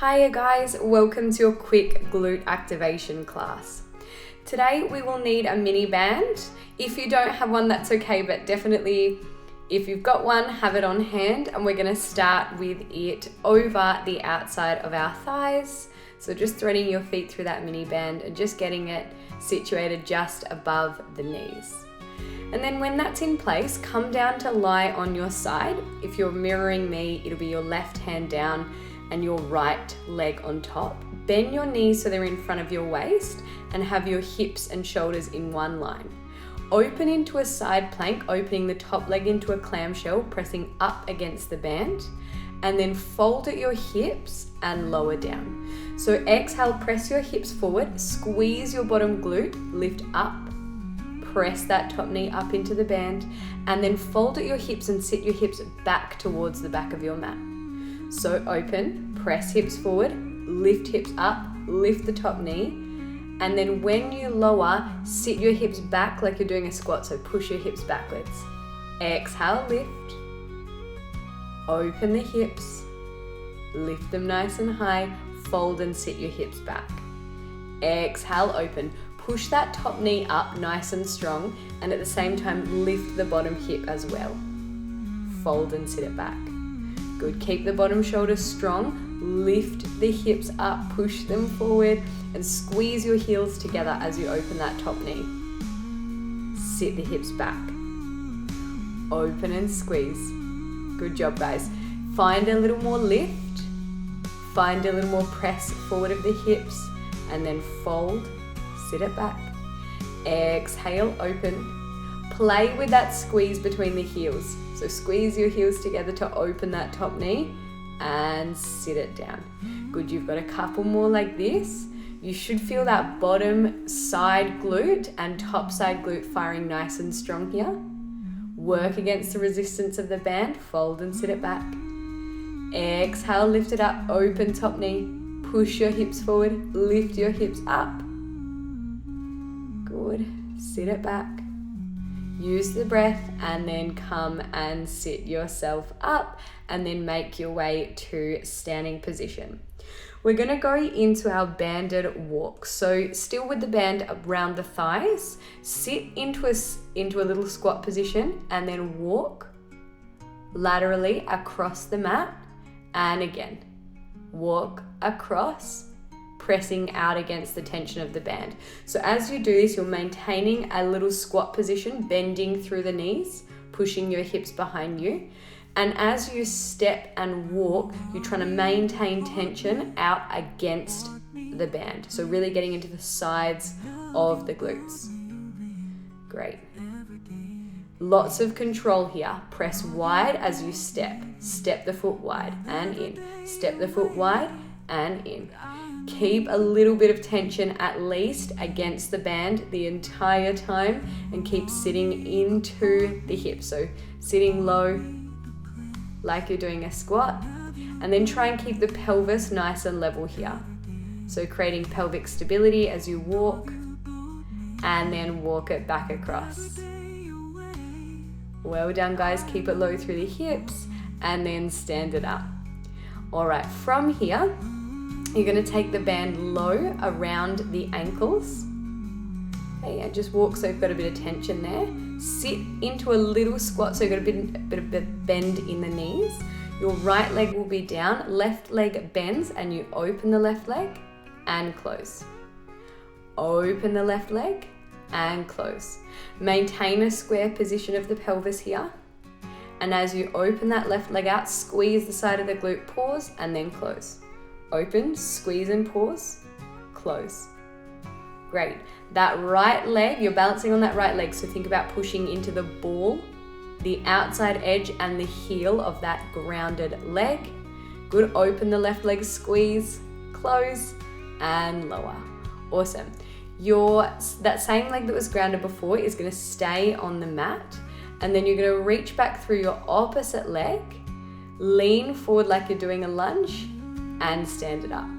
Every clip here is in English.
Hiya guys, welcome to your quick glute activation class. Today we will need a mini band. If you don't have one, that's okay, but definitely if you've got one, have it on hand, and we're gonna start with it over the outside of our thighs. So just threading your feet through that mini band and just getting it situated just above the knees. And then when that's in place, come down to lie on your side. If you're mirroring me, it'll be your left hand down and your right leg on top. Bend your knees so they're in front of your waist and have your hips and shoulders in one line. Open into a side plank, opening the top leg into a clamshell, pressing up against the band, and then fold at your hips and lower down. So exhale, press your hips forward, squeeze your bottom glute, lift up, press that top knee up into the band, and then fold at your hips and sit your hips back towards the back of your mat. So open, press hips forward, lift hips up, lift the top knee, and then when you lower, sit your hips back like you're doing a squat, so push your hips backwards. Exhale, lift, open the hips, lift them nice and high, fold and sit your hips back. Exhale, open, push that top knee up nice and strong, and at the same time lift the bottom hip as well. Fold and sit it back. Good, keep the bottom shoulder strong, lift the hips up, push them forward, and squeeze your heels together as you open that top knee. Sit the hips back. Open and squeeze. Good job, guys. Find a little more lift, find a little more press forward of the hips, and then fold, sit it back. Exhale, open. Play with that squeeze between the heels. So squeeze your heels together to open that top knee and sit it down. Good, you've got a couple more like this. You should feel that bottom side glute and top side glute firing nice and strong here. Work against the resistance of the band, fold and sit it back. Exhale, lift it up, open top knee, push your hips forward, lift your hips up. Good, sit it back. Use the breath and then come and sit yourself up and then make your way to standing position. We're going to go into our banded walk. So still with the band around the thighs, sit into a little squat position and then walk laterally across the mat, and again, walk across, pressing out against the tension of the band. So as you do this, you're maintaining a little squat position, bending through the knees, pushing your hips behind you. And as you step and walk, you're trying to maintain tension out against the band. So really getting into the sides of the glutes. Great. Lots of control here. Press wide as you step. Step the foot wide and in. Step the foot wide and in. Keep a little bit of tension at least against the band the entire time, and keep sitting into the hips. So sitting low like you're doing a squat, and then try and keep the pelvis nice and level here. So creating pelvic stability as you walk, and then walk it back across. Well done, guys. Keep it low through the hips and then stand it up. All right, from here, you're going to take the band low around the ankles. Okay, and just walk so you've got a bit of tension there. Sit into a little squat so you've got a bit of a bend in the knees. Your right leg will be down, left leg bends, and you open the left leg and close. Open the left leg and close. Maintain a square position of the pelvis here. And as you open that left leg out, squeeze the side of the glute, pause, and then close. Open, squeeze and pause, close. Great. That right leg, you're balancing on that right leg, so think about pushing into the ball, the outside edge and the heel of that grounded leg. Good. Open the left leg, squeeze, close, and lower. Awesome. That same leg that was grounded before is going to stay on the mat, and then you're going to reach back through your opposite leg, lean forward like you're doing a lunge, and stand it up.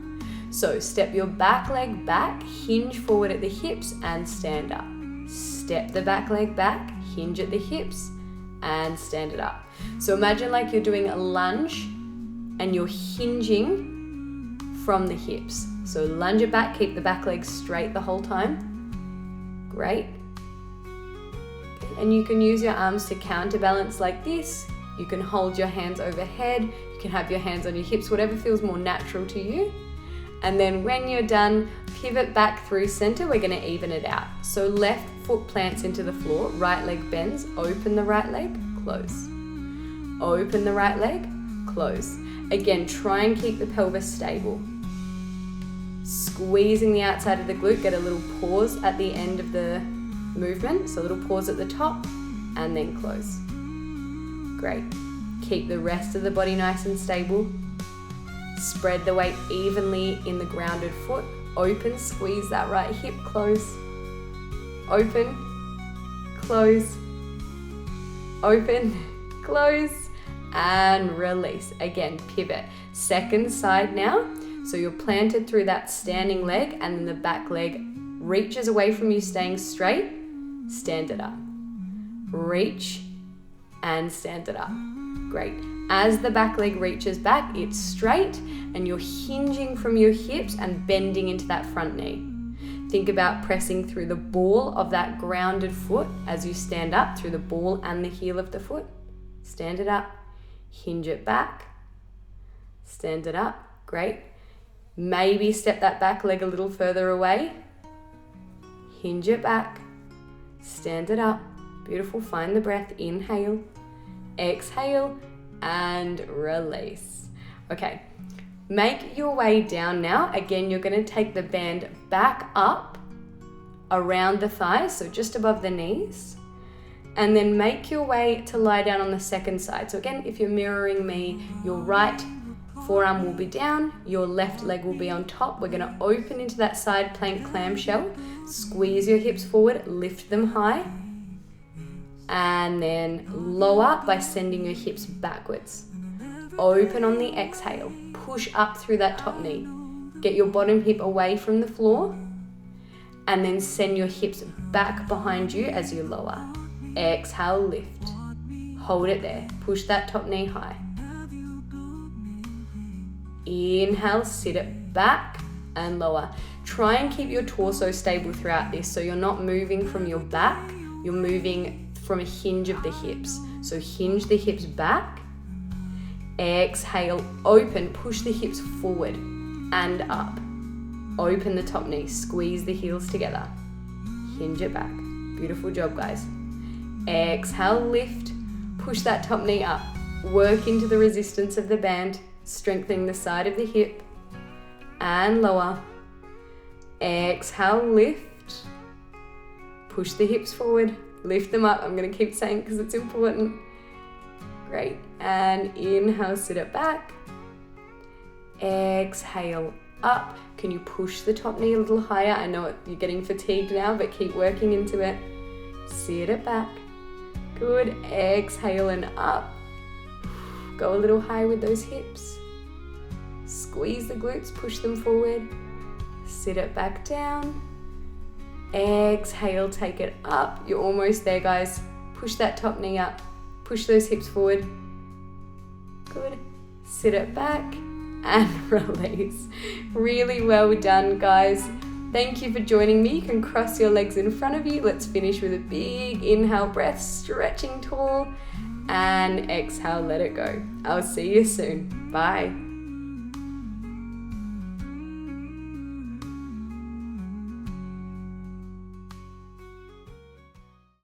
So step your back leg back, hinge forward at the hips and stand up. Step the back leg back, hinge at the hips and stand it up. So imagine like you're doing a lunge and you're hinging from the hips. So lunge it back, keep the back leg straight the whole time. Great. And you can use your arms to counterbalance like this. You can hold your hands overhead. You can have your hands on your hips, whatever feels more natural to you. And then when you're done, pivot back through center. We're gonna even it out. So left foot plants into the floor, right leg bends, open the right leg, close. Open the right leg, close. Again, try and keep the pelvis stable. Squeezing the outside of the glute, get a little pause at the end of the movement. So a little pause at the top and then close. Great. Keep the rest of the body nice and stable. Spread the weight evenly in the grounded foot. Open, squeeze that right hip, close. Open, close, open, close, and release. Again, pivot. Second side now. So you're planted through that standing leg and then the back leg reaches away from you, staying straight. Stand it up. Reach and stand it up. Great. As the back leg reaches back, it's straight and you're hinging from your hips and bending into that front knee. Think about pressing through the ball of that grounded foot as you stand up, through the ball and the heel of the foot. Stand it up. Hinge it back. Stand it up. Great. Maybe step that back leg a little further away. Hinge it back. Stand it up. Beautiful. Find the breath. Inhale. Exhale. And release. Okay. Make your way down now. Again, you're going to take the band back up around the thighs, so just above the knees. And then make your way to lie down on the second side. So again, if you're mirroring me, your right forearm will be down, your left leg will be on top. We're going to open into that side plank clamshell. Squeeze your hips forward, lift them high. And then lower by sending your hips backwards. Open on the exhale. Push up through that top knee. Get your bottom hip away from the floor. And then send your hips back behind you as you lower. Exhale, lift. Hold it there. Push that top knee high. Inhale, sit it back and lower. Try and keep your torso stable throughout this, so you're not moving from your back, you're moving from a hinge of the hips. So hinge the hips back. Exhale, open, push the hips forward and up. Open the top knee, squeeze the heels together. Hinge it back. Beautiful job, guys. Exhale, lift, push that top knee up. Work into the resistance of the band, strengthening the side of the hip and lower. Exhale, lift, push the hips forward, lift them up. I'm going to keep saying it because it's important. Great. And inhale, sit it back. Exhale, up. Can you push the top knee a little higher? I know you're getting fatigued now, but keep working into it. Sit it back. Good. Exhale and up. Go a little high with those hips. Squeeze the glutes, push them forward. Sit it back down. Exhale, take it up. You're almost there, guys. Push that top knee up. Push those hips forward. Good. Sit it back and release. Really well done, guys. Thank you for joining me. You can cross your legs in front of you. Let's finish with a big inhale breath, stretching tall, and exhale, let it go. I'll see you soon. Bye.